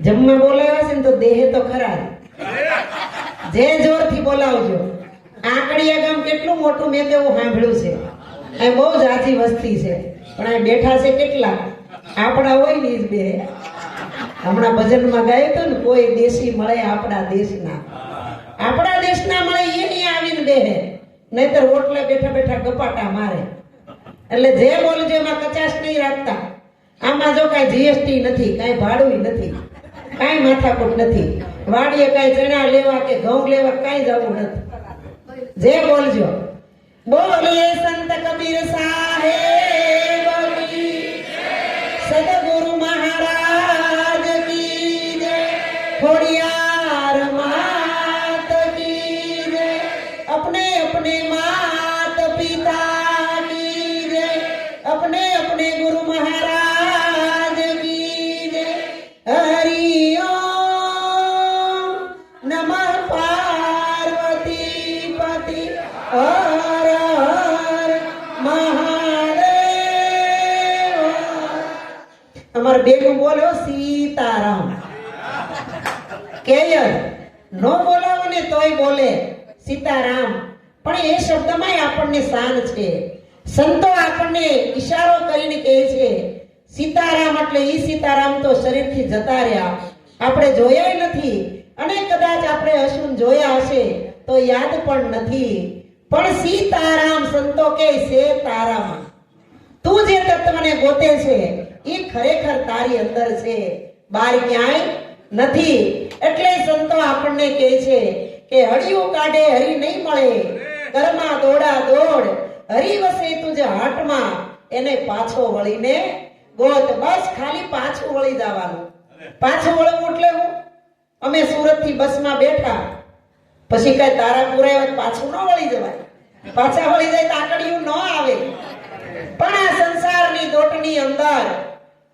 જમવા બોલાવ્યા છે ને તો દેહે તો ખરા જે જોરથી બોલાવજો. આંકડિયા ગામ કેટલું મોટું મેં તેવું સાંભળ્યું છે. અહીં બહુ જાજી વસ્તી છે પણ અહીં બેઠા છે કેટલા આપણા હોય ને જ બે. હમણાં ભજનમાં ગાયું હતું ને કોઈ દેશી મળે આપણા દેશના. આપણા દેશના મળે એ નહીં આવીને બેહે, નહીતર ઓટલે બેઠા બેઠા ગપાટા મારે. એટલે જે બોલજો એમાં કચાશ નહીં રાખતા. આમાં જો કાંઈ જીએસટી નથી, કાંઈ ભાડું નથી, કાંઈ માથાકૂટ નથી, વાડીએ કાંઈ ચણા લેવા કે ઘઉં લેવા કાંઈ જવું નથી. જે બોલજો. બોલીએ સંત કબીર સાહેબ કી, સદગુરુ મહારાજ કી જય, ખોડિયાર માત કી જય, अपने अपने मात पिता की जय, अपने अपने गुरु महाराज की जय. हरि ओम नमः पार्वती पति हर हर महादेव. અમાર બેનું બોલો સીતારામ. કેયર નો બોલાવો ને તોય બોલે સીતારામ, પણ એ શબ્દમાં આપણને શાન છે. સંતો આપણને ઈશારો કરીને કહે છે સીતારામ, એટલે ઈ સીતારામ તો શરીરથી જતા રહ્યા, આપણે જોયા નથી, અને કદાચ આપણે અશુન જોયા હશે તો યાદ પણ નથી. પણ સીતારામ સંતો કહે છે તારામ, તું જે તત્વને ગોતે છે એ ખરેખર તારી અંદર છે, બહાર ક્યાંય નથી. એટલે સંતો આપણને કહે છે કે હરિયું કાઢે હરી નહીં મળે, ઘરમાં દોડા દોડ, હરી વસે તુજે હાટમાં, એને પાછો વળીને ગોત. બસ ખાલી પાછું વળી જવાનું. પાછું વળવું એટલે હું, અમે સુરત થી બસમાં બેઠા, પછી કઈ તારા પુરાય પાછું ન વળી જવાય, પાછા વળી જાય તો આકડિયું ન આવે. પણ આ સંસારની દોટની અંદર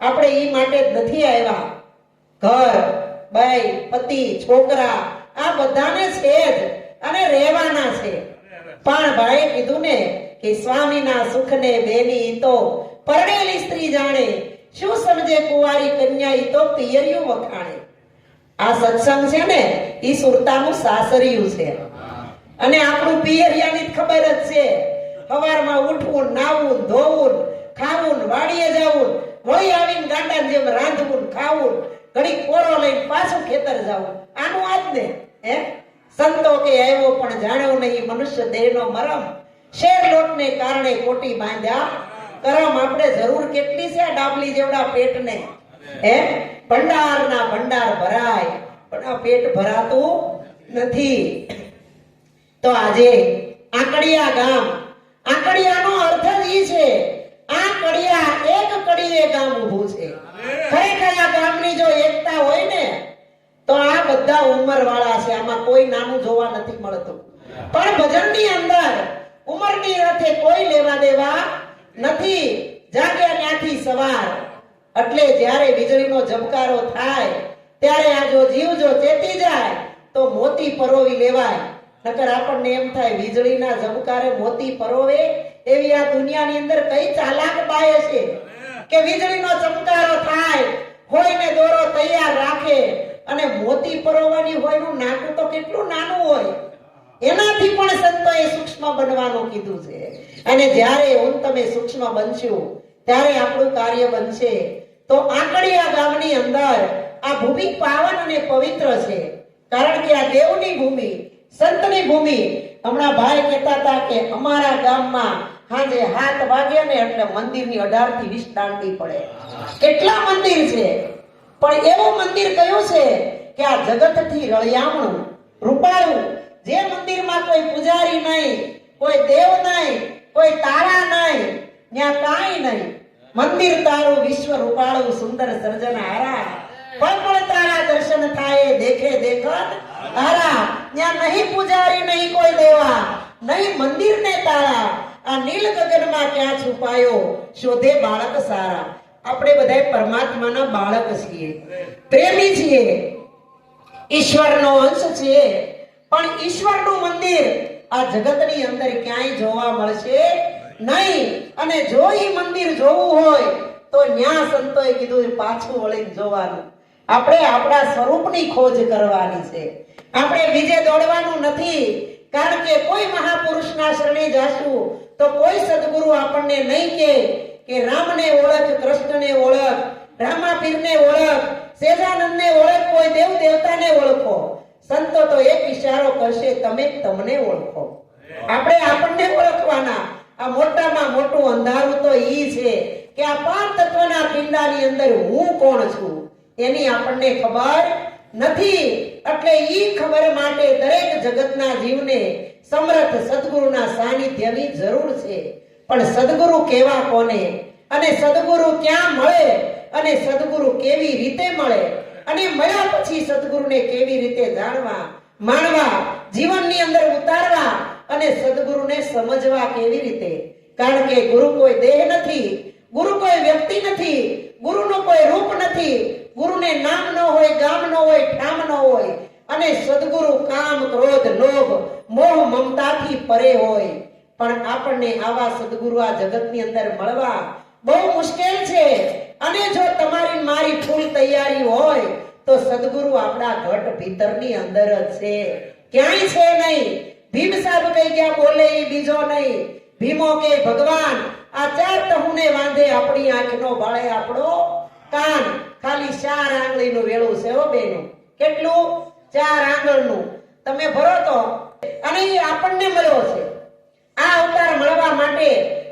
આપણે ઈ માટે જ નથી આવ્યા. ઘર, બાઈ, પતિ, છોકરા આ બધાને છે જ, અને રહેવાના છે. પણ ભાઈએ કીધું ને કે સ્વામીના સુખને બેની તો પરણેલી સ્ત્રી જાણે, શું સમજે કુંવારી કન્યા ઈ તો પિયરિયું વખાણે. આ સત્સંગ છે ને ઈ સુરતાનું સાસરિયું છે, અને આપણું પિયરિયાની જ ખબર જ છે. સવારમાં ઉઠવું, નાવું, ધોવું, ખાવું, વાડીએ જવું, વળી આવીને ગાંડા જેમ રાંધવું, ખાવું, ઘડીક પોરો લઈને પાછું ખેતર જવું. આનું આજ ને હે સંતો કે આવ્યો પણ જાણ્યો નહીં મનુષ્ય દેહનો મરમ, શેર લોટને કારણે કોટી બાંધ્યા કરમ. આપણે જરૂર કેટલી છે આ ડાબલી જેવડા પેટને, હે ભંડારના ભંડાર ભરાય પણ આ પેટ ભરાતું નથી. તો આજે આંકડિયા ગામ, આંકડિયાનો અર્થ જ ઈ છે, આંકડિયા એક કડીએ ગામ ઊભું છે. ખરેખર આ ગામની જો એકતા હોય ને તો આ બધા ઉંમર વાળા છે, આમાં કોઈ નાનું જોવા નથી મળતું. પણ ભજનની અંદર ઉંમરની સાથે કોઈ લેવા દેવા નથી. જાગ્યા ત્યાંથી સવાર, એટલે જ્યારે વીજળીનો ઝબકારો થાય ત્યારે આ જો જીવ જો ચેતી જાય તો મોતી પરોવી લેવાય. નકર આપણને એમ થાય વીજળીના ઝબકારે મોતી પરોવે એવી આ દુનિયાની અંદર કઈ ચાલાક બાય છે કે વીજળીનો ચમકારો થાય હોયને દોરો તૈયાર રાખે, અને મોતી પરોવાની હોયનું નાકું તો કેટલું નાનું હોય. એનાથી પણ સંતોએ સૂક્ષ્મ બનવાનું કીધું છે. અને જ્યારે હું તમે સૂક્ષ્મ બનશું ત્યારે આપણું કાર્ય બનશે. તો આંકડિયા ગામની અંદર આ ભૂમિ પાવન અને પવિત્ર છે, કારણ કે આ દેવની ભૂમિ, સંતની ભૂમિ. હમણાં ભાઈ કહેતા હતા કે અમારા ગામમાં સાંજે 7 વાગે ને એટલે મંદિરની 18 થી 20 દાંડી પડે. કેટલા મંદિર છે, પણ એવું મંદિર કયું છે કે આ જગતથી રળિયામણું, રૂપાળું, જે મંદિરમાં કોઈ પૂજારી નહીં, કોઈ દેવ નહીં, કોઈ તારા નહીં, ત્યાં કાંઈ નહીં. મંદિર તારું વિશ્વ રૂપાળું સુંદર સર્જન હારા, પણ તારા દર્શન થાય દેખે દેખત હારા. ત્યાં નહીં પૂજારી, નહીં કોઈ દેવા, નહીં મંદિર ને તારા, આ નીલ ગગનમાં ક્યાં છુપાયો શોધે બાળક સારા. આપણે બધા પરમાત્માના બાળક છીએ, પ્રેમી છીએ, ઈશ્વરનો અંશ છીએ. પણ ઈશ્વરનું મંદિર આ જગતની અંદર ક્યાંય જોવા મળશે નહીં. અને જો ઈ મંદિર જોવું હોય તો ન્યા સંતોએ કીધું પાછું વળીને જોવાનું. આપણે આપણા સ્વરૂપની ખોજ કરવાની છે. આપણે બીજે દોડવાનું નથી. કારણ કે કોઈ મહાપુરુષના શરણે જાશું તો કોઈ સદગુરુ આપણને નહીં કહે કે રામને ઓળખ, કૃષ્ણને ઓળખ, રામાપીરને ઓળખ, સેજાનંદને ઓળખ, કોઈ દેવ દેવતાને ઓળખો. સંતો તો એક ઈશારો કરશે, તમે તમને ઓળખો. આપણે આપણને ઓળખવાના. આ મોટામાં મોટું અંધારું તો ઈ છે કે આ પાંચ તત્વના પિંડાની અંદર હું કોણ છું એની આપણને ખબર નથી. એટલે ઈ ખબર માટે દરેક જગતના જીવને સમર્થ સદગુરુના સાનિધ્યની જરૂર છે. પણ સદગુરુ કેવા કોને, અને સદગુરુ ક્યાં મળે, અને સદગુરુ કેવી રીતે મળે, અને મળ્યા પછી સદગુરુને કેવી રીતે જાણવા, માણવા, જીવનની અંદર ઉતારવા, અને સદગુરુને સમજવા કેવી રીતે. કારણ કે ગુરુ કોઈ દેહ નથી, ગુરુ કોઈ વ્યક્તિ નથી, ગુરુનું કોઈ રૂપ નથી, ગુરુને નામ ન હોય, ગામ ન હોય, ઠામ ન હોય, અને સદગુરુ કામ, ક્રોધ, લોભ, મોહ, મમતાથી પરે હોય. પણ આપણને આવા સદગુરુ આ જગતની અંદર મળવા બહુ મુશ્કેલ છે. અને જો તમારી મારી ફૂલ તૈયારી હોય તો સદગુરુ આપણા ઘટ ભીતરની અંદર જ છે, ક્યાંય છે નહીં. ભીમ સાહેબ કઈ ગયા બોલે એ બીજો નહીં. ભીમો કે ભગવાન આ ચાર તહુને વાંધે આપણી આંખનો બાળે આપણો કાન. ખાલી 4 આંગળીનું વેળું છે હો બેનો. કેટલું? 4 આંગળનું. તમે ભરો તો. અને એ આપણને મળ્યો છે. આ અવતાર મળવા માટે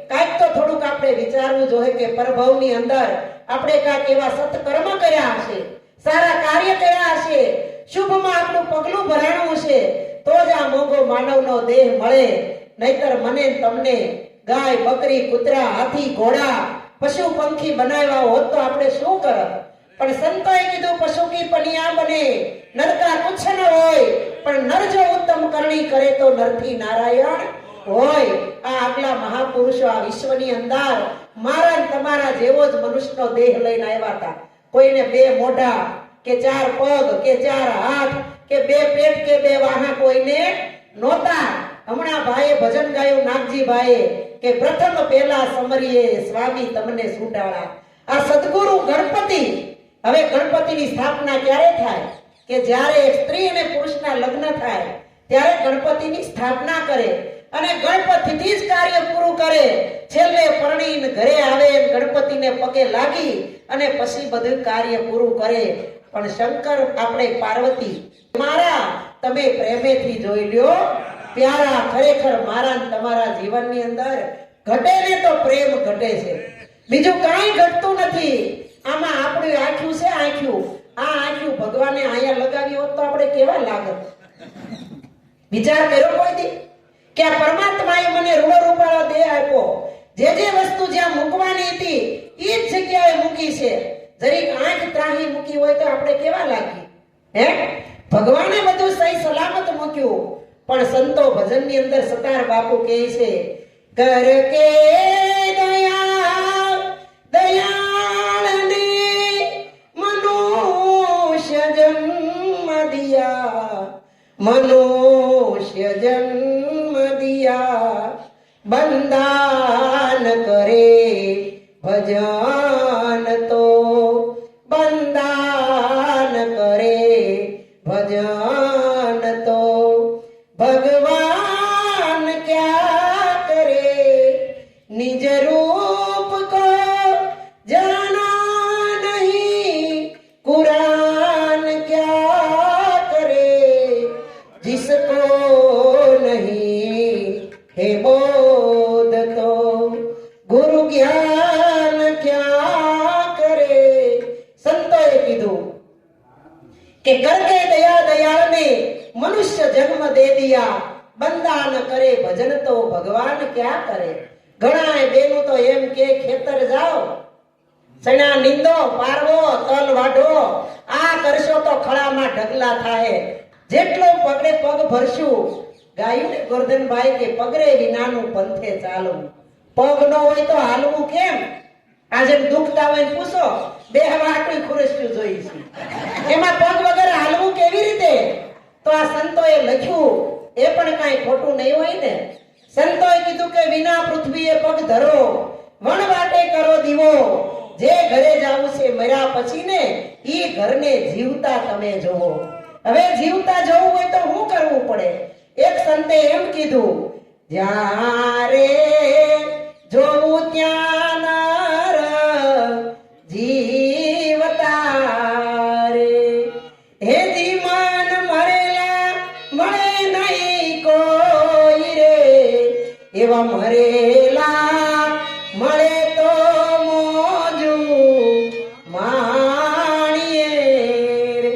કાંઈક તો થોડુંક આપણે વિચારવું જોઈએ કે પરભવની અંદર આપણે કાંઈક એવા સત્કર્મ કર્યા હશે, સારા કાર્ય કર્યા હશે, શુભમાં આપણું પગલું ભરાણું છે, તો જ આ મોંઘો માનવનો દેહ મળે. નહીતર મને તમને ગાય, બકરી, કૂતરા, હાથી, ઘોડા, પશુ પંખી બનાવ્યા હોત તો આપણે શું કરત? પણ સંતોએ કીધું પશુ કી પનિયા બને, નરકા કુછ ન હોય, પણ નર જો ઉત્તમ કરણી કરે તો નરથી નારાયણ હોય. આ આગલા મહાપુરુષો આ વિશ્વની અંદર મારા તમારા જેવો જ મનુષ્યનો દેહ લઈને આવ્યા હતા. કોઈને 2 મોઢા કે 4 પગ કે 4 હાથ કે 2 પેટ કે 2 વાહા કોઈને નહોતા. હમણાં ભાઈએ ભજન ગાયું, નાગજી ભાઈએ, કે પ્રથમ પહેલા સમરીએ સ્વામી તમને સુટાળા. આ સદગુરુ ગણપતિ. હવે ગણપતિની સ્થાપના ક્યારે થાય? કે જ્યારે એક સ્ત્રી અને પુરુષના લગ્ન થાય ત્યારે ગણપતિની સ્થાપના કરે, અને ગણપતિથી જ કાર્ય પૂરું કરે. છેલ્લે પરણીને ઘરે આવે, ગણપતિને પગે લાગી અને પછી બધું કાર્ય પૂરું કરે. પણ શંકર આપણે પાર્વતી મારા તમે પ્રેમેથી જોઈ લ્યો પ્યારા. ખરેખર મારા તમારા જીવનની અંદર ઘટે ને તો પ્રેમ ઘટે છે, બીજું કાંઈ ઘટતું નથી. આમાં આપણું આંખ્યું છે, આંખ્યું. આ આંખ્યું ભગવાને અહીંયા લગાવી હોત તો આપણે કેવા લાગત? વિચાર કર્યો કોઈ દી કે આ પરમાત્માએ મને રૂડો રૂપાળો દેહ આપ્યો, જે વસ્તુ જ્યાં મૂકવાની હતી એ જ જગ્યાએ મૂકી છે. જરીક આંખ ત્રાહી મૂકી હોય તો આપણે કેવા લાગી? હે, ભગવાને બધું સહી સલામત મૂક્યું. પણ સંતો ભજનની અંદર સતાર બાપુ કહે છે, કર કે દયા દયાળને મનુષ્ય જન્મ દિયા, મનુષ્ય જન્મ દિયા, બંદાન કરે ભજન તો, બંદાન કરે ભજન તો, ભગવાન ક્યા કરે નિજ રૂપ કો જાના નહીં, कुरान क्या करे जिसको नहीं है बोध तो, गुरु ज्ञान क्या करे. સંતોએ કીધું કે કરકે દયા દયાળ ને મનુષ્ય જન્મ દે દિયા, બંદાન કરે ભજન તો ભગવાન ક્યાં કરે. ઘણા બેનું તો એમ કે ખેતર જાઓ, સણા નીંદો, પારવો, તલ વાઢો, આ કરશો તો ખળામાં ઢગલા થાય. જેટલો પગડે પગ ભરશું. ગાયું ને ગોરધનભાઈ કે પગરે વિનાનું પંથે ચાલવું. પગ ન હોય તો હાલવું કેમ? આજે દુખતા હોય પૂછો, બેહવા આટલું ખુરસ્યું જોઈ છે, એમાં પગ વગર હાલવું કેવી રીતે? તો આ સંતોએ લખ્યું એ પણ કાંઈ ખોટું નહીં હોય ને. સંતોએ કીધું કે વિના પૃથ્વીએ પગ ધરો, વણ વાટે કરો દીવો, જે ઘરે જાવું છે મર્યા પછી ને ઈ ઘરને જીવતા તમે જોવો. હવે જીવતા જોવું હોય તો શું કરવું પડે? એક સંતે એમ કીધું, જ્યારે જોવું ત્યાં નર જીવતા રે, હે જીવન મરેલા મળે નહીં કોઈ રે, એવા મરેલા મળે તો મોજું માણીએ રે.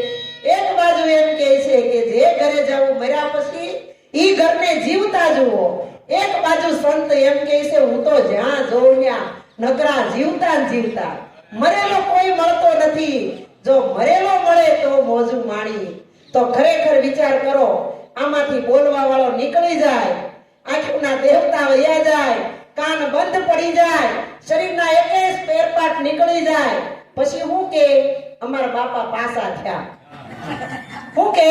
એક બાજુ એમ કહે છે કે જે ઘરે જવું મર્યા પછી ઈ ઘરને જીવતા જુઓ. એક બાજુ સંત એમ કહે છે હું તો જ્યાં જોઉં ત્યાં નકરા જીવતા ને જીવતા, મરેલો કોઈ મળતો નથી. જો મરેલો મળે તો મોજું માણી. તો ખરેખર વિચાર કરો, આમાંથી બોલવા વાળો નીકળી જાય, આંખના દેવતા વયા જાય, કાન બંધ પડી જાય, શરીરના એક સ્પેરપાર્ટ નીકળી જાય, પછી હું કે અમારા બાપા પાસા થયા. હું કે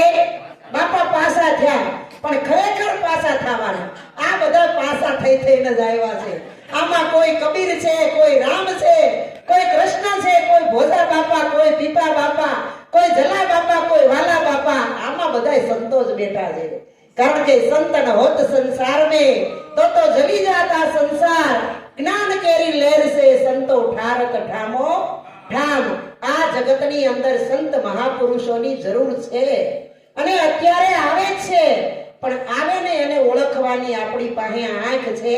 બાપા પાસા થયા, પણ ખરેખર પાસા થવાના આ બધા પાસા થઈ થઈને જ આવ્યા છે. આમાં કોઈ કબીર છે, કોઈ રામ છે, કોઈ કૃષ્ણ છે, કોઈ ભોજા બાપા, કોઈ પીપા બાપા, કોઈ જલા બાપા, કોઈ વાલા બાપા, આમાં બધાય સંતો જ બેઠા છે. કારણ કે સંતન હોત સંસાર में तो जली जाता संसाર, જ્ઞાન કેરી લહેર સે સંતો ઠારત ઠામો ઠામ. આ જગતની અંદર સંત મહાપુરુષોની જરૂર છે અને અત્યારે આવે છે, પણ આવે ને એને ઓળખવાની આપણી પાસે આંખ છે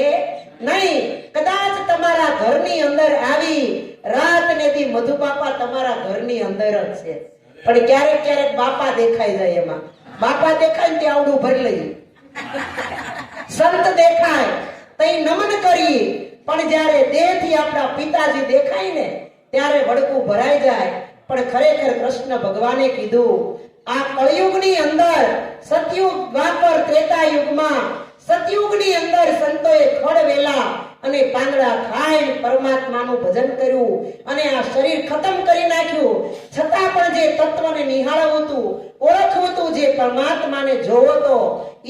નહીં. કદાચ તમારા ઘરની અંદર આવી રાત ને દી મધુ બાપા તમારા ઘરની અંદર જ છે, પણ ક્યારેક ક્યારેક બાપા દેખાઈ જાય. એમાં બાપા દેખાય ને ત્યાં આવડું ભરી લઈએ, સંત દેખાય તઈ નમન કરીએ, પણ જ્યારે દેહથી આપણા પિતાજી દેખાય ને ત્યારે વડકું ભરાઈ જાય. પણ ખરેખર કૃષ્ણ ભગવાને કીધું, આ કળિયુગની અંદર સતયુગ, દ્વાપર, ત્રેતા યુગમાં સતયુગની અંદર સંતોએ ખડ વેલા અને પાંદડા ખાઈને પરમાત્માનું ભજન કર્યું અને આ શરીર ખતમ કરી નાખ્યું. છતાં પણ જે તત્વને નિહાળવું હતું, ઓળખવું હતું, જે પરમાત્માને જોવો તો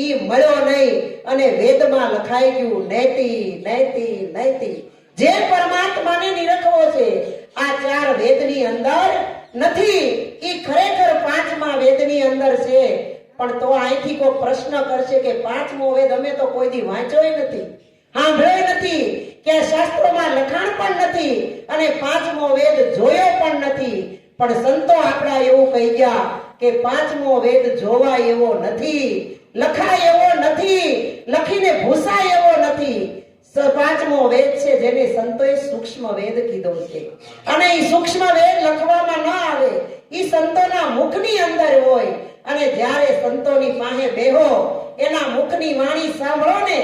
ઈ મળ્યો નહીં. અને વેદમાં લખાઈ ગયું, નૈતિ નૈતિ નૈતિ. જે પરમાત્માને નિરખવો છે આ ચાર વેદની અંદર નથી, ઈ ખરેખર પાંચમા વેદની અંદર છે. પણ તો અહીંથી કોઈ પ્રશ્ન કરશે કે પાંચમો વેદ અમે તો કોઈ દી વાંચ્યો નથી, સાંભળ્યો નથી, કે શાસ્ત્રોમાં લખાણ પણ નથી અને પાંચમો વેદ જોયો પણ નથી. પણ સંતો આપણા એવું કહી ગયા કે પાંચમો વેદ જોવા એવો નથી, લખાય એવો નથી, લખીને ભૂસાય એવો નથી. પાંચમો વેદ છે જેને સંતોએ સૂક્ષ્મ વેદ કીધો છે. અને એ સૂક્ષ્મ વેદ લખવામાં ન આવે, એ સંતોના મુખની અંદર હોય. અને જ્યારે સંતોની પાસે બેહો, એના મુખની વાણી સાંભળો ને,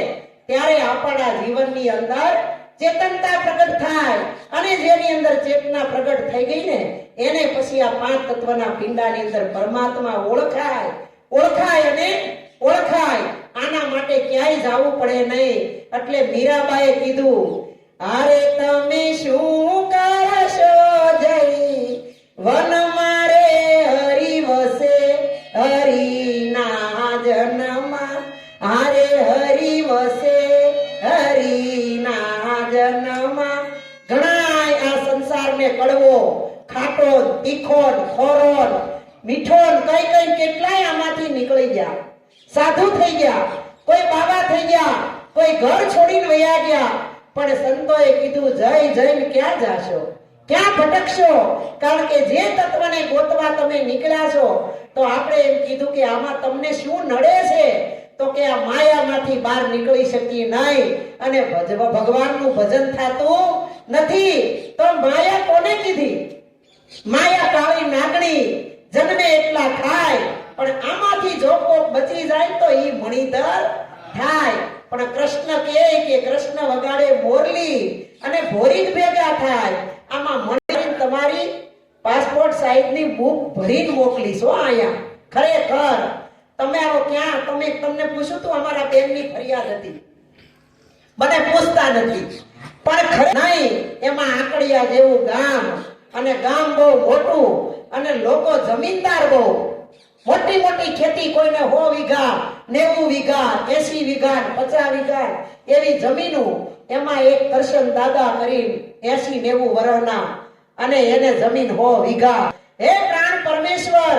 ત્યારે આપણા જીવનની અંદર ચેતનતા પ્રગટ થાય. અને જેની અંદર ચેતના પ્રગટ થઈ ગઈ ને એને પછી આ પાંચ તત્વના પિંડાની અંદર પરમાત્મા ઓળખાય, ઓળખાય અને ઓળખાય. આના માટે ક્યાંય જવું પડે નહીં. એટલે મીરાબાઈએ કીધું, અરે તમે શું કરશો જઈ વન મારે હરી વસે હરિના જન્મમાં, અરે હરી વસે હરિના જન્મમાં. ઘણાય આ સંસારને કડવો, ખાટો, તીખો, ખોરો, મીઠો, કઈ કઈ કેટલાય આમાંથી નીકળી ગયા, સાધુ થઈ ગયા, કોઈ બાબા થઈ ગયા, કોઈ ઘર છોડીને વયા ગયા. પણ સંતોએ કીધું, જય જઈને ક્યાં જાશો, ક્યાં ભટકશો? કારણ કે જે તત્વને ગોતવા તમે નીકળ્યા છો, તો આપણે એમ કીધું કે આમાં તમને શું નડે છે? તો કે આ માયામાંથી બહાર નીકળી શકીએ નહીં અને ભગવાનનું ભજન થતું નથી. તો માયા કોને કીધી? માયા કાળી નાગણી, જન્મે એટલા ખાય, પણ આમાંથી જો કોક બચી જાય તો ઈ મણીધર થાય. પણ કૃષ્ણ કહે કે કૃષ્ણ વગાડે મોરલી અને ભોરી ભેગા થાય. આમાં મણી તમારી પાસપોર્ટ સાઈઝની બુક ભરીને મોકલીશો અહીંયા. ખરેખર તમે આવો ક્યાં? તમને પૂછ્યું તું, અમારા બેનની ફરિયાદ હતી, મને પૂછતા નથી. પણ નહીં, એમાં આકડિયા જેવું ગામ, અને ગામ બહુ મોટું, અને લોકો જમીનદાર બહુ, મોટી મોટી ખેતી, કોઈને 100 વીઘા, 90 વીઘા, 80 વીઘા, 50 વીઘા એવી જમીનો. એમાં એક કરશન દાદા કરીને 80-90 વર્ષના અને એને જમીન 100 વીઘા. હે પ્રાણ પરમેશ્વર,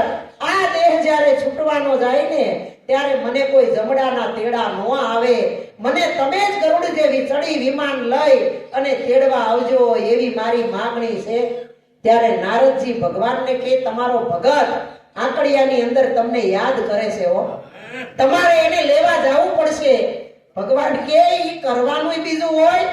આ દેહ જ્યારે છૂટવાનો જાય ને ત્યારે મને કોઈ જમડાના તેડા ન આવે, મને તમે જ ગરુડ જેવી ચડી વિમાન લઈ અને તેડવા આવજો, એવી મારી માંગણી છે. ત્યારે નારદજી ભગવાનને કે તમારો ભગત આંકડિયાની અંદર તમને યાદ કરે છે હો, તમારે એને લેવા જવું પડશે. ભગવાન કે ઈ કરવાનું બીજું હોય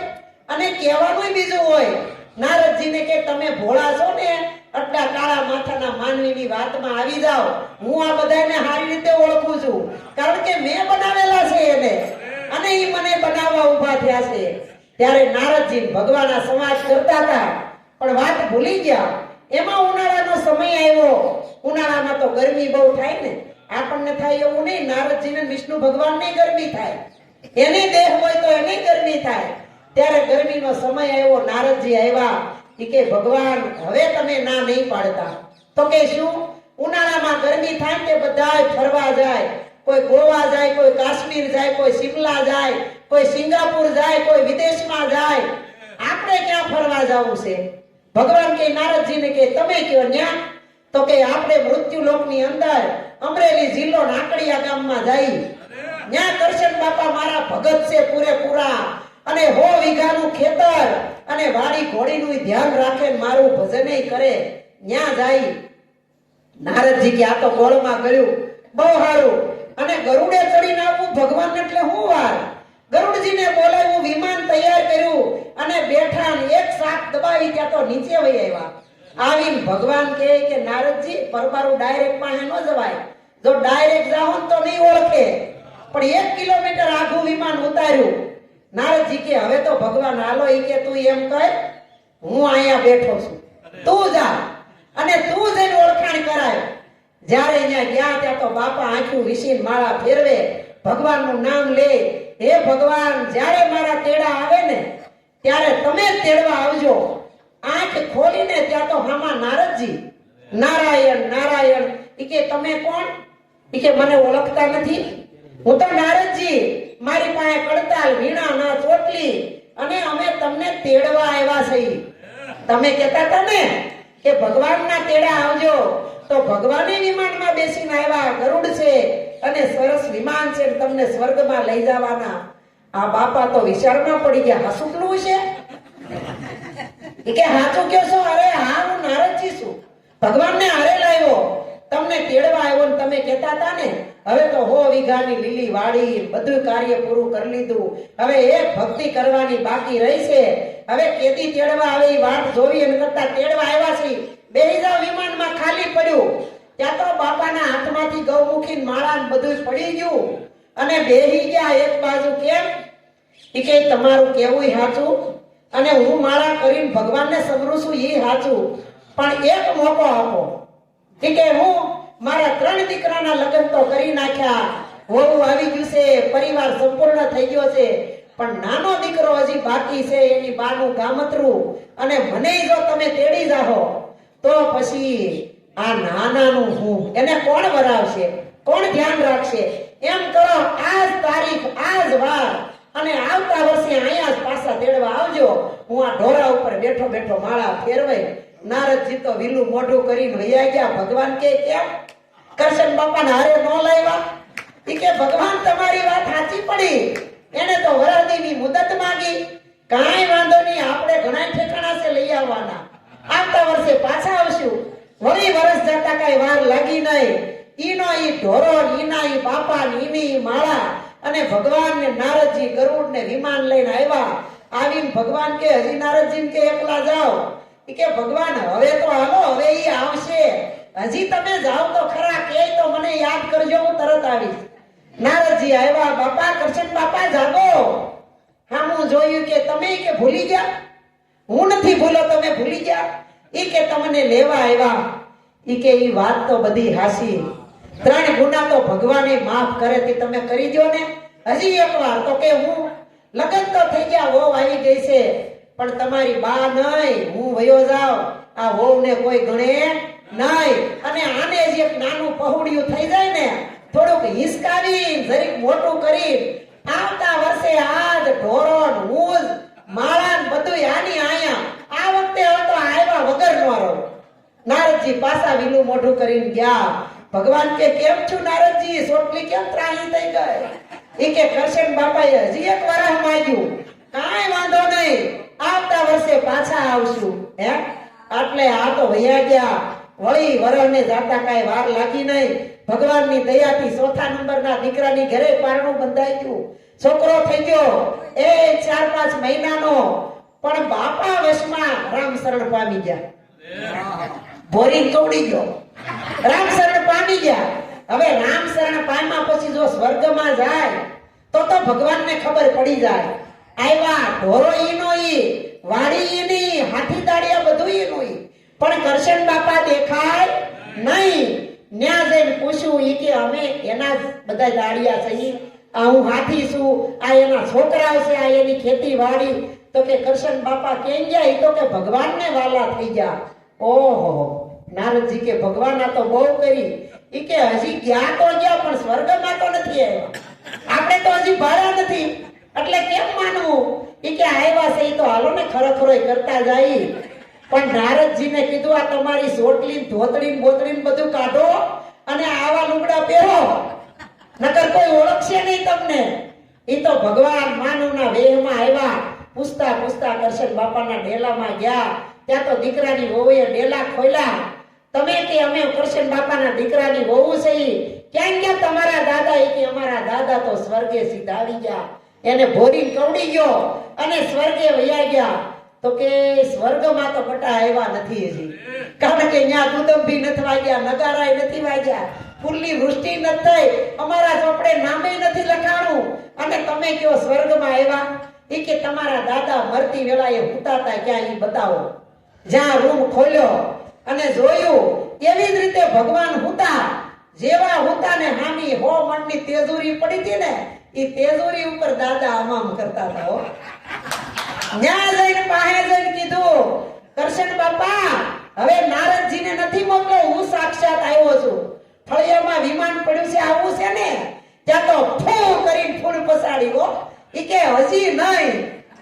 અને કહેવાનું બીજું હોય. નારદજીને કે તમે ભોળા છો ને, આટલા કાળા માથાના માનવીની વાતમાં આવી જાઓ. હું આ બધાને સારી રીતે ઓળખું છું, કારણ કે મેં બનાવેલા છે એને, અને ઈ મને બનાવવા ઊભા થયા છે. ત્યારે નારદજી ભગવાન આ સંવાદ કરતા હતા, પણ વાત ભૂલી ગયા. એમાં ઉનાળાનો સમય આવ્યો. ઉનાળામાં તો ગરમી બહુ થાય ને, આપણને થાય એવું નહીં, નારદજીને વિષ્ણુ ભગવાનને ગરમી થાય, એને દેહ હોય તો એને ગરમી થાય. ત્યારે ગરમીનો સમય આવ્યો. નારદજી આવ્યા, ઈ કે ભગવાન હવે તમે ના નહીં પાડતા. તો કે શું? ઉનાળામાં ગરમી થાય તે બધાય ફરવા જાય, કોઈ ગોવા જાય, કોઈ કાશ્મીર જાય, કોઈ શિમલા જાય, કોઈ સિંગાપુર જાય, કોઈ વિદેશમાં જાય. આપણે ક્યાં ફરવા જવું છે? ભગવાન કે નારદજીને કે તમે કયો ન્યા. તો કે આપણે મૃત્યુલોકની અંદર અમરેલી જિલ્લો નાકડિયા ગામમાં જઈ, ન્યા કરશન બાપા મારા ભગત છે પૂરેપૂરા, અને 100 વીઘાનું ખેતર અને વાડી ઘોડીનું ધ્યાન રાખે, મારું ભજનય કરે. ન્યા જાય. નારદજી કે આ તો ગોળમાં ગયું, બહુ સારું. અને ગરુડે ચડીને આવવું ભગવાન એટલે હું વાર. ગરુડજીને બોલાવ્યું, વિમાન તૈયાર કર્યું અને બેઠા ને એક સાપ દબાવી ત્યાં તો નીચે વહી આવ્યા. આવીને ભગવાન કહે કે નારદજી પરબારું ડાયરેક્ટ પાસે ન જવાય, જો ડાયરેક્ટ જાઓ તો નહીં ઓળખે. પણ 1 કિલોમીટર આખું વિમાન ઉતાર્યું. નારદજી કે હવે તો ભગવાન હાલો, ઈ કે તું એમ કહે હું અહીંયા બેઠો છું, તું જા અને તું જઈને ઓળખાણ કરાય. જ્યારે અહીંયા ગયા ત્યાં તો બાપા આંખું વીસીને માળા ફેરવે, ભગવાનનું નામ લે. હે ભગવાન, જ્યારે મારા તેડા આવે ને ત્યારે તમે જ તેડવા આવજો. આંખ ખોલીને ત્યાં તો હામાં નારદજી, નારાયણ નારાયણ. ઈ કે તમે કોણ? ઈ કે મને ઓળખતા નથી? હું તો નારદજી, મારી પાસે કડતાલ વીણા ના ચોટલી, અને અમે તમને તેડવા આવ્યા છીએ. તમે કહેતા હતા ને કે ભગવાનના તેડા આવજો, તો ભગવાને વિમાનમાં બેસીને આવ્યા. ગરુડ છે અને સરસ વિમાન છે, તમને સ્વર્ગમાં લઈ જવાના. આ બાપા તો વિચારમાં પડી ગયા, હાસુકલું છે. કે હાચું કયો છો? અરે હા, હું નારદજી છું, ભગવાનને હારે લાવ્યો, તમને તેડવા આવ્યો. ને તમે કહેતા હતા ને હવે તો 100 વીઘાની લીલી વાડી, બધું કાર્ય પૂરું કરી લીધું, હવે એક ભક્તિ કરવાની બાકી રહી છે. હવે કેદી તેડવા આવે એ વાત જોવી, એમ કરતા તેડવા આવ્યા છે. બેહી જાવ વિમાનમાં, ખાલી પડ્યું. ત્યાં તો બાપાના હાથમાંથી ગૌમુખી માળા બધું પડી ગયું અને બેહી ગયા એક બાજુ. કેમ? ઈ કે તમારું કેવું સાચું, અને હું માળા કરીને ભગવાનને સમરું છું એ સાચું, પણ એક મોકો આપો. ઈ કે હું મારા 3 દીકરાના લગ્ન તો કરી નાખ્યા, વહુ આવી ગયું છે, પરિવાર સંપૂર્ણ થઈ ગયો છે, પણ નાનો દીકરો હજી બાકી છે, એની બાનું ગામતરું, અને મને જો તમે તેડી જાઓ તો પછી આ નાનાનું હું એને કોણ વરાવશે, કોણ ધ્યાન રાખશે? એમ કરો, આજ તારીખ, આજ વાર, અને આવતા વર્ષે અહીંયા જ પાછા તેડવા આવજો. હું આ ઢોરા ઉપર બેઠો બેઠો માળા ફેરવાય. નારદજી તો વિલું મોઢું કરીને વૈયા ગયા. ભગવાન કે કેમ કરશન બાપાને હારે ન લાવ્યા? ઈ કે ભગવાન તમારી વાત સાચી પડી, એને તો વરાદીની મુદત માંગી. કાંઈ વાંધો નહીં, આપણે ઘણા ઠેકાણા છે લઈ આવવાના, આવતા વર્ષે પાછા આવશું. વળી વર્ષ જતા કઈ વાર લાગી નહીં. ઈનો ઈ ઢોરો, ઈના ઈ બાપા, ઈની માળા, અને ભગવાન ને નારદજી ગરુડ ને વિમાન લઈને આવ્યા. આવીને ભગવાન કે હજી નારદજી કે એકલા જાઓ. ઈ કે ભગવાન હવે તો હાલો, હવે ઈ આવશે, હજી તમે જાઓ તો ખરા, કે તો મને યાદ કરજો, હું તરત આવીશ. નારદજી આવ્યા. બાપા કરશન બાપા જાગો. હા, હું જોયું કે તમે કે ભૂલી ગયા? હું નથી ભૂલો, તમે ભૂલી ગયા? ઈ કે તમને લેવા આવ્યા. ઈ કે ઈ વાત તો બધી હાસી, 3 ગુના તો ભગવાને માફ કરે તે તમે કરી દો ને હજી એક વાર. તો કે હું લગન તો થઈ ગયા, વહુ આવી ગઈ છે, પણ તમારી બા નહીં, હું વયો જાઉં, આ વહુને કોઈ ગણે નહીં. અને આને જ એક નાનું પહોળિયું થઈ જાય ને, થોડુંક હિસકાવી જરીક મોટું કરી, આવતા વર્ષે આજ ઢોરો, ઊંઝ, માળા બધું આની આયા. આ વખતે તો આવ્યા વગર ન મોઢું કરીને ગયા. ભગવાન કે કેમ છું નારદજી, સોટલી કેમ ત્રાહી થઈ ગઈ? એ કે કરશન બાપાએ હજી એક વરહ માંગ્યું. કાંઈ વાંધો નહીં, આવતા વર્ષે પાછા આવશું. હે એટલે આ તો વયા ગયા. વળી વરહને જાતા કાંઈ વાર લાગી નહીં. ભગવાનની દયાથી ચોથા નંબરના દીકરાની ઘરે પારણું બંધાઈ ગયું. છોકરો થઈ ગયો એ 4-5 મહિનાનો. પણ બાપા વશમાં રામ શરણ પામી ગયા. ભોરી કવડી ગયો, રામ શરણ પામી ગયા. હવે રામ શરણ પામ્યા પછી જો સ્વર્ગમાં જાય તો ભગવાનને ખબર પડી જાય. આવ્યા ઢોરો ઈનો ઈ, વાડી ઈની, હાથી દાડિયા બધું ઈનો ઈ. પણ કરશન બાપા દેખાય નહીં. ન્યા જઈને પૂછ્યું ઈ કે અમે એના જ બધા દાડિયા છે. આ હું હાથી છું, આ એના છોકરાઓ છે, આ એની ખેતી વાડી. તો કે કરશન બાપા કેમ ગયા? ઈ તો કે ભગવાનને વાલા થઈ ગયા. ઓહો, નારદજી કે ભગવાન આ તો બહુ કરી. ઈ કે હજી ગયા તો ગયા પણ સ્વર્ગમાં તો નથી આવ્યા. આપણે તો હજી ભાડા નથી, એટલે કેમ માનવું? ઈ કે આવ્યા છે ઈ તો હાલો ને ખરેખરોય કરતા જાય. પણ નારદજીને કીધું આ તમારી સોટલી ધોતડી બોતડી બધું કાઢો અને આવા લુગડા પહેરો, નકર કોઈ ઓળખશે નહીં તમને. ઈ તો ભગવાન માનવના વેહમાં આવ્યા. પૂછતા પૂછતા કરશન બાપાના ડેલામાં ગયા. ત્યાં તો દીકરાની વહુએ ડેલા ખોલ્યા. તમે કે અમે કરશન બાપાના દીકરાની વહુ છે. ક્યાં ગયા તમારા દાદા? એ કે અમારા દાદા તો સ્વર્ગે સીધા આવી ગયા. એને ભોરી કવડી ગયો અને સ્વર્ગે વયા ગયા. તો કે સ્વર્ગમાં તો બટા આવ્યા નથી હજી, કારણ કે ત્યાં દુદંભી નથી વાગ્યા, નગારાય નથી વાગ્યા, ફૂલની વૃષ્ટિ નથી થઈ, અમારા ચોપડે નામે નથી લખાણું. અને તમે કયો સ્વર્ગમાં આવ્યા? એ કે તમારા દાદા મરતી વેળાએ હુતા હતા ક્યાં ઈ બતાવો. જ્યાં રૂમ ખોલ્યો અને જોયું એવી જ રીતે ભગવાન હુતા. જેવા હુતા ને હામી 100 મણની તેજુરી પડી હતી ને, એ તેજુરી ઉપર દાદા અમામ કરતા હતા. ન્યા જઈને પાસે જઈને કીધું કરશન બાપા હવે નારદજીને નથી મોકલો, હું સાક્ષાત આવ્યો છું. ફળિયામાં વિમાન પડ્યું છે, આવું છે ને? ત્યાં તો ફૂ કરીને ફૂલ પસાડી હો. ઈ કે હજી નહીં,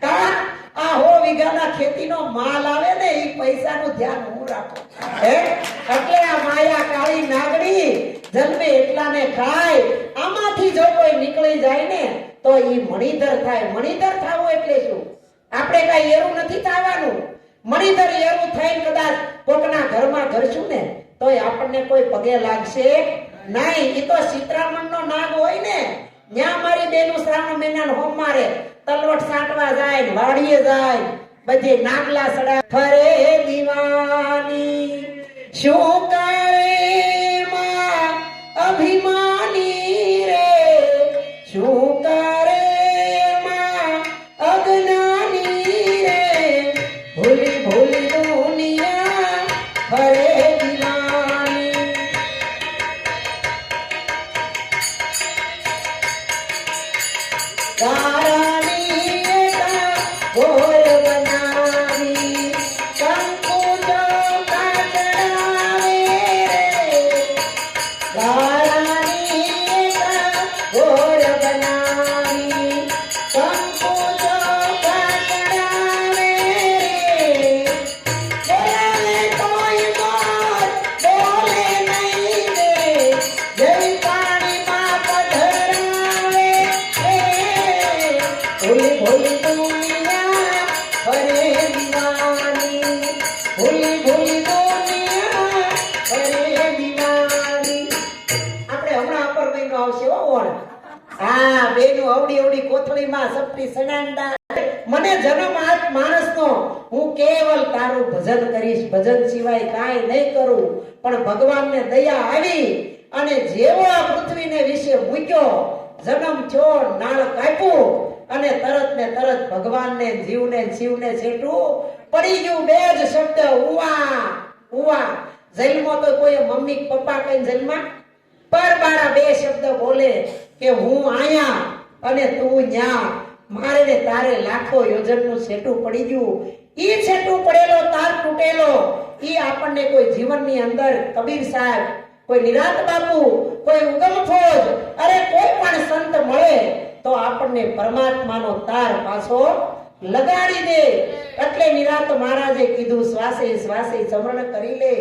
કારણ આ 100 વીઘાના ખેતીનો માલ આવે ને એ પૈસાનું ધ્યાન હું રાખું. એટલે આ માયા કાળી નાગડી જન્મે એટલાને ખાય. આમાંથી જો કોઈ નીકળી જાય ને તો ઈ મણિધર થાય. મણિધર થાવું એટલે શું? આપણે કઈ એવું નથી થવાનું. મણિધર એવું થઈને કદાચ કોકના ઘરમાં ઘરશું ને તોય આપણને કોઈ પગે લાગશે નહીં. એ તો સીતરામણનો નાગ હોય ને, ન્યા મારી બેનું શ્રાવણ મહિનાનો હોમ મારે, તલવટ સાંટવા જાય, વાડીએ જાય, બધે નાગલા સડા. ફરે દીવાની શું કરે માં અભિમાની રે, શું કરે માં અજ્ઞાની રે, ભૂલી ભૂલી દુનિયા ફરે દીવાની. મને જન્મ આજ માણસનો, હું કેવલ તારું ભજન કરીશ, ભજન સિવાય કાંઈ નહીં કરું. પણ ભગવાનને દયા આવી અને જેવો આ પૃથ્વીને વિશે મૂક્યો, જન્મ થયો, નાળ કાપ્યું અને તરત ને તરત ભગવાનને જીવને શિવને છેટું પડી ગયું. બે જ શબ્દ, ઉવા ઉવા. જન્મો તો કોઈ મમ્મી પપ્પા કઈ જન્મા પર બારા બે શબ્દ બોલે કે હું આયા અને તું ન્યા. મારે ને તારે લાખો યોજનનું છેટું પડી ગયું. ઈ છેટું પડેલો તાર તૂટેલો ઈ આપણને કોઈ જીવનની અંદર કબીર સાહેબ, કોઈ નિરાંત બાપુ, કોઈ ઉગમ ફોજ, અરે કોઈ પણ સંત મળે તો આપણને પરમાત્માનો તાર પાછો લગાડી દે. એટલે નિરાંત મહારાજે કીધું શ્વાસે શ્વાસે સ્મરણ કરી લે,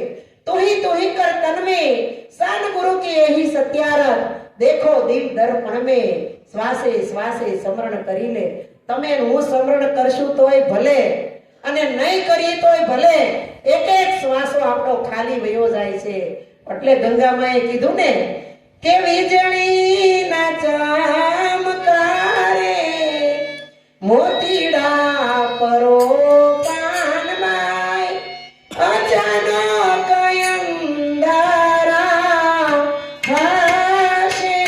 तू ही कर तन में सान गुरु की यही सत्यारत देखो दिल दर्पण में श्वासे श्वासे स्मरण करी ले તમે હું સ્મરણ કરશું તોય ભલે અને નહીં કરીએ તોય ભલે એક એક શ્વાસો આપણો ખાલી વયો જાય છે એટલે ગંગામાએ કીધું ને કે વીજળીના ચમકારે મોતીડા પરો કાનમાં અચાનક અંધારા હશે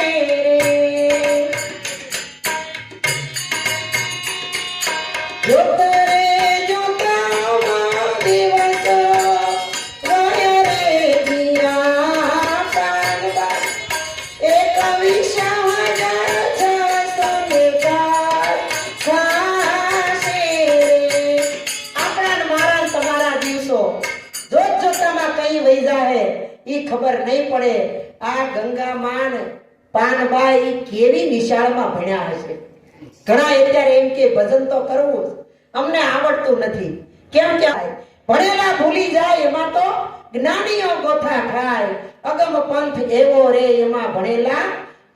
જોતરે જોતામાં દિવસ ગયા રે જીરા પાનવા એક વિશાળ સંદેકાર થાશે આપણા ને મારા ને તમારા દિવસો જોત જોતામાં કઈ વહી જાહે ઈ ખબર નહીં પડે આ ગંગામાન પાનબાઈ કેવી નિશાળમાં ભણ્યા હશે ઘણા અત્યારે એમ કે ભજન તો કરવું અમને આવડતું નથી કેમ કે ભણેલા ભૂલી જાય એમાં તો જ્ઞાનીઓ ગોથા ખાય અગમ પંથ એવો રે એમાં ભણેલા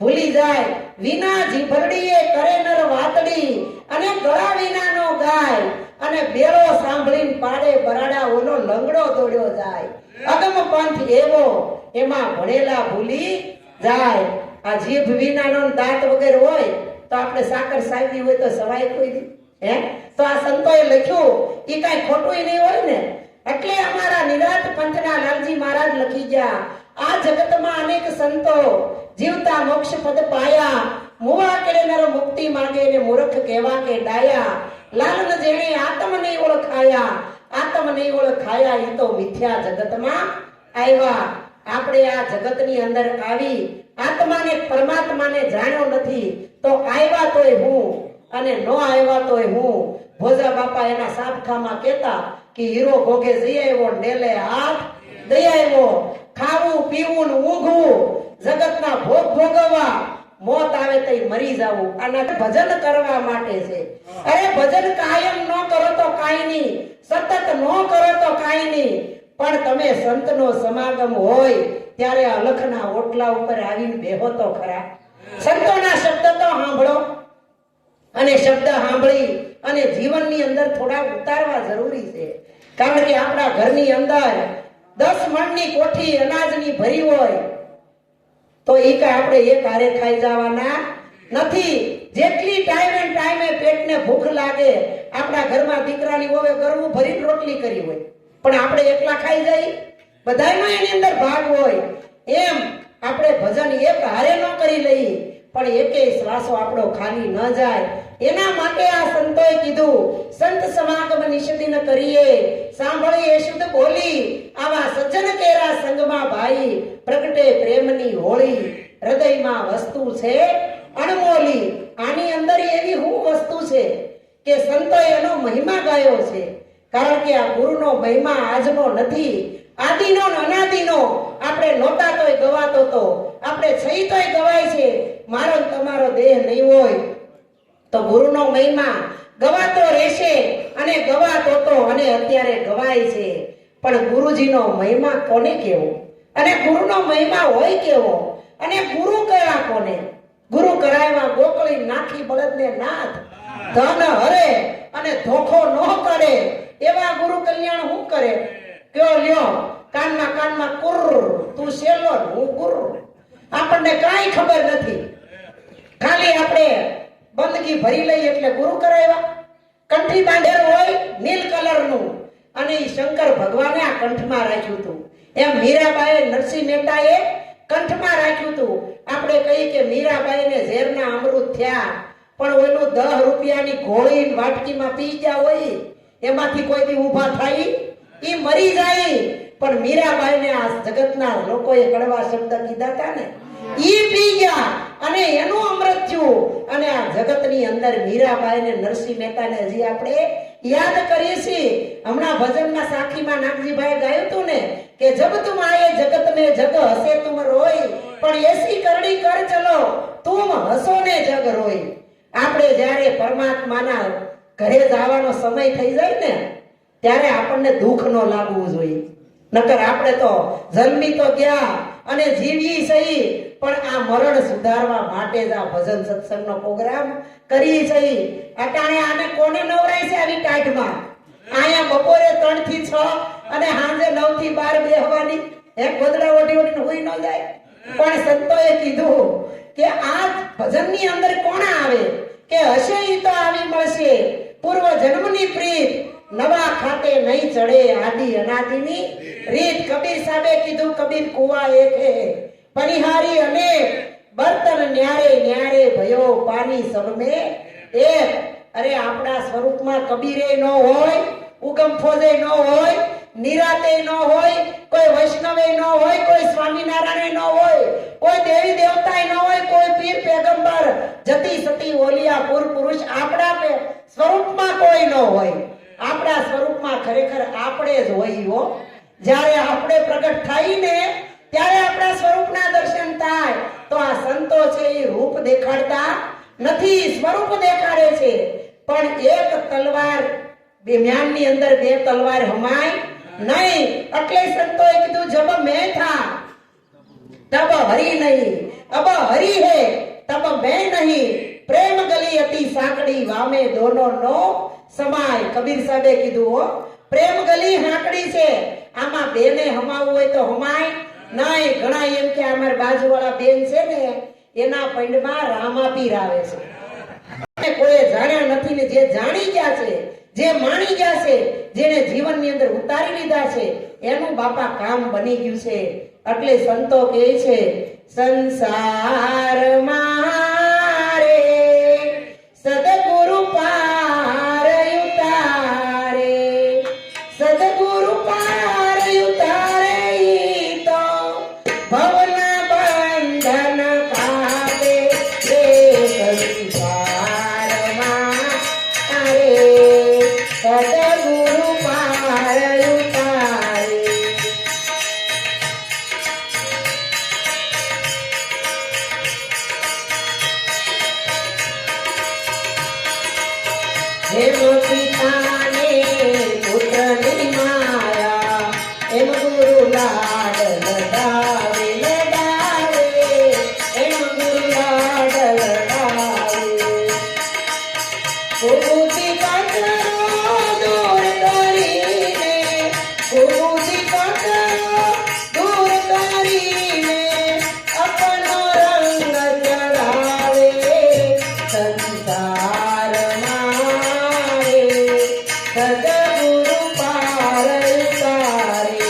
ભૂલી જાય વિના જીભરડીએ કરે નર વાતડી અને ગળા વિનાનો ગાય અને બેરો સાંભળીને પાડે બરાડા ઓલો લંગડો દોડ્યો જાય અગમ પંથ એવો એમાં ભણેલા ભૂલી જાય આ જીભ વિનાનો દાંત વગેરે હોય તો આપણે સાકર સાવી હોય તો સવાય કોઈ દી હે તો આ સંતોએ લખ્યું ઈ કાઈ ખોટું નહીં હોય ને એટલે અમારા નિરાત પંથના લાલજી મહારાજ લખી ગયા આ જગતમાં અનેક સંતો જીવતા મોક્ષ પદ પાયા મુવા કેડે નર મુક્તિ માંગે ને મૂર્ખ કહેવા કે ડાયા લાલન જેણે આત્મ નહીં ઓળખાયા ઈ તો મિથ્યા જગતમાં આવ્યા આપણે આ જગતની અંદર આવી આત્માને પરમાત્માને જાણ્યો નથી તો આવ્યા તોય હું અને નો આવ્યા તોય હું ભોજા બાપા એના સાબખામાં કહેતા કે હીરો ભોગે જઈ આવ્યો નેલે હાથ દઈ આવ્યો ખાવું પીવું ને ઊંઘવું જગતના ભોગ ભોગવવા મોત આવે તો મરી જાવું આના ભજન કરવા માટે છે અરે ભજન કાયમ ન કરો તો કાઈ નહીં સતત ન કરો તો કાઈ નહીં પણ તમે સંતનો સમાગમ હોય ત્યારે અલખના ઓટલા ઉપર આવીને બેહો તો ખરા સંતોના શબ્દ તો સાંભળો અને શબ્દ સાંભળી અને જીવનની અંદર થોડા ઉતારવા જરૂરી છે કારણ કે આપણા ઘરની અંદર 10 મણની કોઠી અનાજની ભરી હોય તો એ કાંઈ આપણે એક હારે ખાઈ જવાના નથી જેટલી ટાઈમે પેટને ભૂખ લાગે આપણા ઘરમાં દીકરાની હોવે ગરવું ભરીને રોટલી કરી હોય પણ આપણે એકલા ખાઈ જાય બધાયમાં એની અંદર ભાગ હોય એમ આપણે ભજન એક હારે ન કરી લઈએ પણ એકેય શ્વાસો આપણો ખાલી ન જાય એના માટે આ સંતોએ કીધું સંત સમાગમ નિષદિન કરીએ સાંભળીએ શુદ્ધ બોલી આવા સજ્જન કેરા સંગમાં ભાઈ પ્રગટે પ્રેમની હોળી હૃદયમાં વસ્તુ છે અણમોલી આની અંદર એવી હું વસ્તુ છે કે સંતોએ એનો મહિમા ગાયો છે કારણ કે આ ગુરુનો મહિમા આજનો નથી આદિનો ને અનાદિનો આપણે નોતા તોય ગવાતો તો આપણે છઈ તોય ગવાય છે મારો તમારો દેહ નહીં હોય તો ગુરુનો મહિમા ગવાતો રહેશે અને ગવાતો તો અને અત્યારે ગવાય છે પણ ગુરુજીનો મહિમા કોને કેવો અને ગુરુનો મહિમા હોય કેવો અને ગુરુ કયા કોને ગુરુ કરાયમાં ગોકળી નાખી બળદને નાથ ધન હરે અને ધોખો ન કરે એવા ગુરુ કલ્યાણ હું કરે કયો લ્યો કાનમાં કુર તું શેલો હું ગુર આપણને કાઈ ખબર નથી ખાલી આપણે બંદગી ભરી લઈ એટલે ગુરુ કરાવ્યા કંઠી બાંધેલ હોય નીલ કલરનું અને શંકર ભગવાને આ કંઠમાં રાખ્યું હતું એમ મીરાબાઈએ નરસિંહ મહેતાએ કંઠમાં રાખ્યું હતું આપણે કહી કે મીરાબાઈને ઝેરના અમૃત થયા પણ ઓલું 10 રૂપિયાની ગોળી વાટકીમાં પી ગયા હોય એમાંથી કોઈ દી ઊભા થાય ઈ મરી જાય પણ મીરાબાઈને આ જગતના લોકોએ કડવા શબ્દ કીધા હતા ને ઈ પી ગયા અને એનું અમૃત થયું અને આ જગતની અંદર મીરાબાઈને નરસિંહ મહેતાને હજી આપણે યાદ કરીએ છીએ હમણાં ભજનના સાખીમાં નાગજીભાઈ ગાયું હતું ને કે જબ તુમ આયે જગત में जग हसे तुम रोई પણ એસી કરડી કર ચલો તુમ હસો ને જગ રોઈ આપણે જ્યારે પરમાત્માના ઘરે જવાનો સમય થઈ જાય ને ત્યારે આપણને દુઃખ ન લાગવું જોઈએ નકર આપણે તો જન્મી તો ગયા અને જીવી સહી, પણ આ મરણ સુધારવા માટે જ આ ભજન સત્સંગનો પ્રોગ્રામ કરી સહી. અટાણે આને કોને નવરાય છે આવી ટાઢમાં? અહીંયા બપોરે 3 થી 6 અને સાંજે 9 થી 12 બેહવાની એક ગોદડા ઓઢી ઓઢીને હોઈ ન જાય. પણ સંતોએ કીધું કે આ ભજનની અંદર કોણ આવે કે હશે ઈ તો આવી મળશે. પૂર્વ જન્મની પ્રીત નવા ખાતે નહીં ચડે આદિ અનાદિની રીત. કબીર સાહેબે કીધું કબીર કુવા એક હે પનિહારી અનેક બર્તન ન્યારે ન્યારે ભયો પાની સબ મે એક. અરે આપણા સ્વરૂપમાં કબીરે ન હોય, ઉગમ ફોજે ન હોય, નિરાતે ન હોય, કોઈ વૈષ્ણવે ન હોય, કોઈ સ્વામિનારાયણ ન હોય, કોઈ દેવી દેવતા ન હોય, કોઈ પીર પેગંબર જતી સતી ઓલિયા પુર પુરુષ આપણા સ્વરૂપમાં કોઈ ન હોય. આપણા સ્વરૂપમાં ખરેખર આપણે જ હોય હો. જ્યારે આપણે પ્રગટ થઈને ત્યારે આપણા સ્વરૂપના દર્શન થાય. તો આ સંતો છે એ રૂપ દેખાડતા નથી, સ્વરૂપ દેખાડે છે. પણ એક તલવાર બે મ્યાનની અંદર 2 તલવાર હમાય નહીં. એટલે સંતોએ કીધું જબ મેં થા તબ હરી નહીં, અબ હરી હે તબ મેં નહીં, પ્રેમ ગલી અતિ સાંકડી વામે દોનો નો સમાય. કબીર સાહેબે કીધું હો, પ્રેમ ગલી હાંકડી છે, આમાં બેને હમાવવું હોય તો હમાય નહીં. ઘણા એમ કે અમાર બાજુવાળા બેન છે ને એના પંડમાં રામાપીર આવે છે. કોઈ જાણ્યા નથી ને જે જાણી ગયા છે, જે માણી ગયા છે, જેને જીવનની અંદર ઉતારી લીધા છે એનું બાપા કામ બની ગયું છે. એટલે સંતો કહે છે સંસારમાં રે સદગુરુ પાર ઉતારે, સદગુરુ પાર ઉતારે તો ભવના બંધન પાપે રે સંસારમાં રે સદગુરુ પાર ઉતારે. એમ પિતાને પુત્રની માયા, એમ ગુરુ લાડ લડાવે લડાવે, એમ ગુરુ લાડ લડાવે. કુબુદ્ધિ કચરો દૂર કરીને, કુબુદ્ધિ કચરો દૂર કરીને અપનો રંગ ચડાવે સંસારમાં રે સદગુરુ પાર ઉતારે,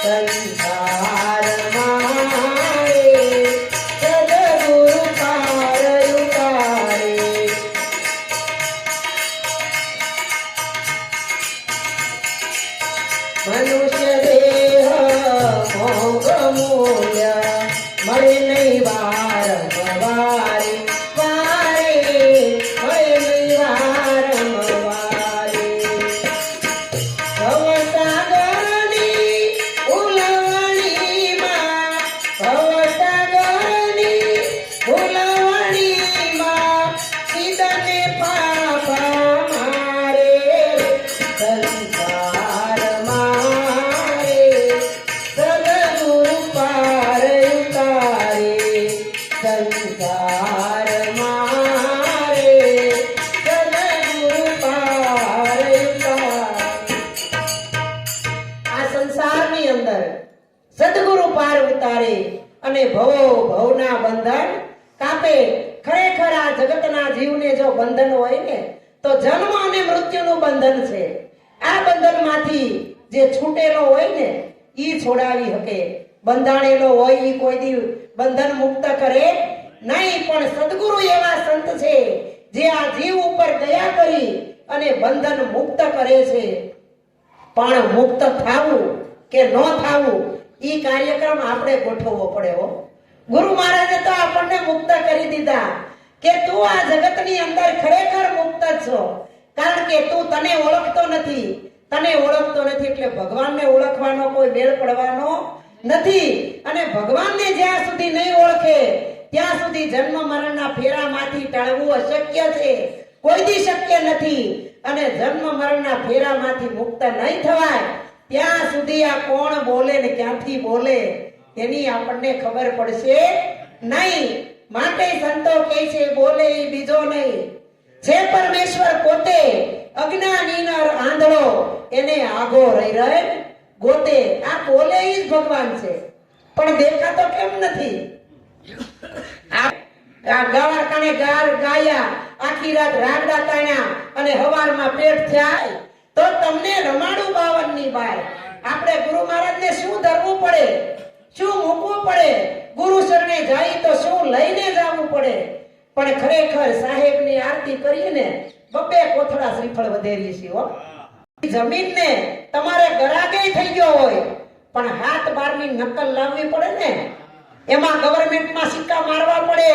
સંસારમાં રે સદગુરુ પાર ઉતારે. મનુષ્ય દેહ મોગ મૂલ્ય મળે નહીં વારંવારે વારે, મળે નહીં વારંવારે. ભવસાગરની ઉલવણીમાં, ભવસાગરની ઉલવણીમાં સીધને પાપા મારે સંસારમાં રે સદગુરુ પાર ઉતારે, સંસારમાં રે સદગુરુ પાર ઉતારે. આ સંસારની અંદર સદગુરુ પાર ઉતારે અને ભવો ભવના બંધન કાપે. ખરેખર આ જગતના જીવને જો બંધન હોય ને તો જન્મ અને મૃત્યુનું બંધન છે. આ બંધનમાંથી જે છૂટેલો હોય ને ઈ છોડાવી શકે. બંધાણેલો હોય ઈ કોઈ દી બંધન મુક્ત કરે નહીં. પણ સદગુરુ એવા સંત છે જે આ જીવ ઉપર દયા કરી અને બંધન મુક્ત કરે છે. પણ મુક્ત થાવું કે ન થાવું ઈ કાર્યક્રમ આપણે ગોઠવવો પડે હો. ગુરુ મહારાજે તો આપણને મુક્ત કરી દીધા કે તું આ જગતની અંદર ખરેખર મુક્ત છો. કારણ કે તું તને ઓળખતો નથી, તને ઓળખતો નથી એટલે ભગવાનને ઓળખવાનો કોઈ મેળ પડવાનો નથી. અને ભગવાનને જ્યાં સુધી નહીં ઓળખે ત્યાં સુધી જન્મ મરણના ફેરામાંથી ટાળવું અશક્ય છે, કોઈ દી શક્ય નથી. અને જન્મ મરણના ફેરામાંથી મુક્ત નહીં થવાય ત્યાં સુધી આ કોણ બોલે ને ક્યાંથી બોલે એની આપણને ખબર પડશે નહીં. માટે સંતો કહે છે બોલે ઈ બીજો નહીં, જે પરમેશ્વર પોતે અજ્ઞાનીનો આંધળો એને આગો રહી રહે ગોતે. આ બોલે ઈ જ ભગવાન છે, પણ દેખાતો કેમ નથી? આ ગાવા કાને ગાર ગાયા, આખી રાત રાગડા તાણ્યા અને હવારમાં પેટ થાય તો તમને રમાડું 52 ની બાર. આપણે ગુરુ મહારાજને શું ધરવું પડે, શું મૂકવું પડે, ગુરુ શરણે જાય તો શું લઈને જવું પડે. પણ ખરેખર સાહેબની આરતી કરીને બબ્બે કોથળા શ્રીફળ વધેરી છે હો. જમીનને તમારે ગરાગે થઈ ગયો હોય પણ હાથ બારની નકલ લાવવી પડે ને, એમાં ગવર્મેન્ટમાં સિક્કા મારવા પડે.